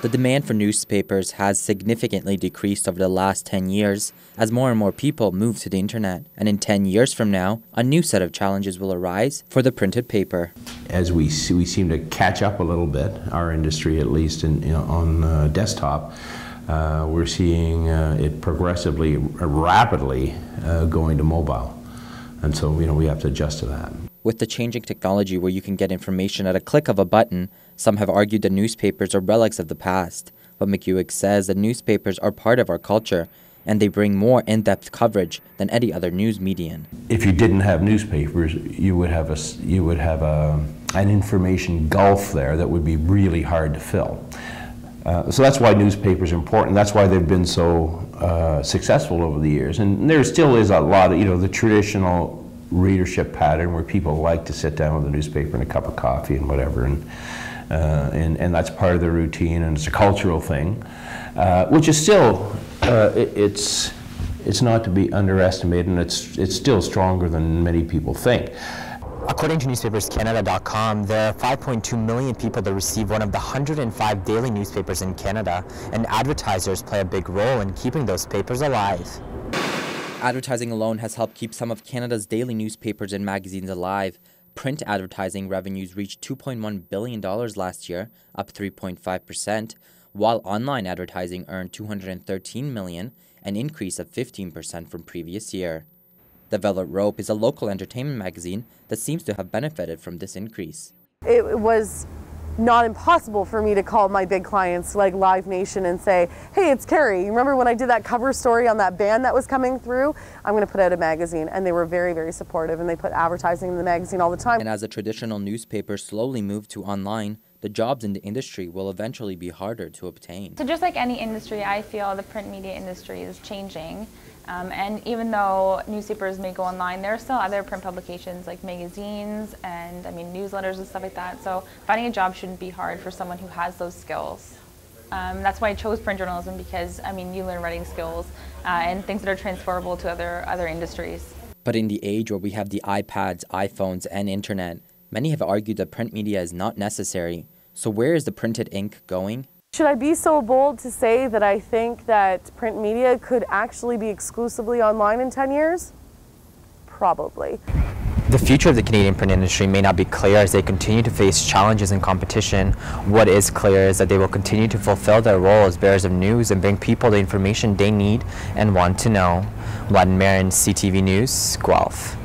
The demand for newspapers has significantly decreased over the last 10 years as more and more people move to the internet. And in 10 years from now, a new set of challenges will arise for the printed paper. As we seem to catch up a little bit, our industry at least on desktop, we're seeing it progressively, rapidly going to mobile. And so, we have to adjust to that. With the changing technology where you can get information at a click of a button, some have argued that newspapers are relics of the past. But McEwick says that newspapers are part of our culture, and they bring more in-depth coverage than any other news medium. If you didn't have newspapers, you would have an information gulf there that would be really hard to fill. So that's why newspapers are important. That's why they've been so successful over the years. And there still is a lot of, the traditional readership pattern where people like to sit down with a newspaper and a cup of coffee and whatever, and that's part of the routine, and it's a cultural thing, which is still, it's not to be underestimated, and it's still stronger than many people think. According to newspaperscanada.com, there are 5.2 million people that receive one of the 105 daily newspapers in Canada, and advertisers play a big role in keeping those papers alive. Advertising alone has helped keep some of Canada's daily newspapers and magazines alive. Print advertising revenues reached $2.1 billion last year, up 3.5%, while online advertising earned $213 million, an increase of 15% from previous year. The Velvet Rope is a local entertainment magazine that seems to have benefited from this increase. It was not impossible for me to call my big clients like Live Nation and say, hey, it's Carrie. You remember when I did that cover story on that band that was coming through? I'm going to put out a magazine. And they were very, very supportive, and they put advertising in the magazine all the time. And as the traditional newspapers slowly move to online, the jobs in the industry will eventually be harder to obtain. So just like any industry, I feel the print media industry is changing. And even though newspapers may go online, there are still other print publications like magazines and newsletters and stuff like that. So finding a job shouldn't be hard for someone who has those skills. That's why I chose print journalism, because you learn writing skills and things that are transferable to other industries. But in the age where we have the iPads, iPhones, and internet, many have argued that print media is not necessary. So where is the printed ink going? Should I be so bold to say that I think that print media could actually be exclusively online in 10 years? Probably. The future of the Canadian print industry may not be clear as they continue to face challenges and competition. What is clear is that they will continue to fulfill their role as bearers of news and bring people the information they need and want to know. Mladen, Marin, CTV News, Guelph.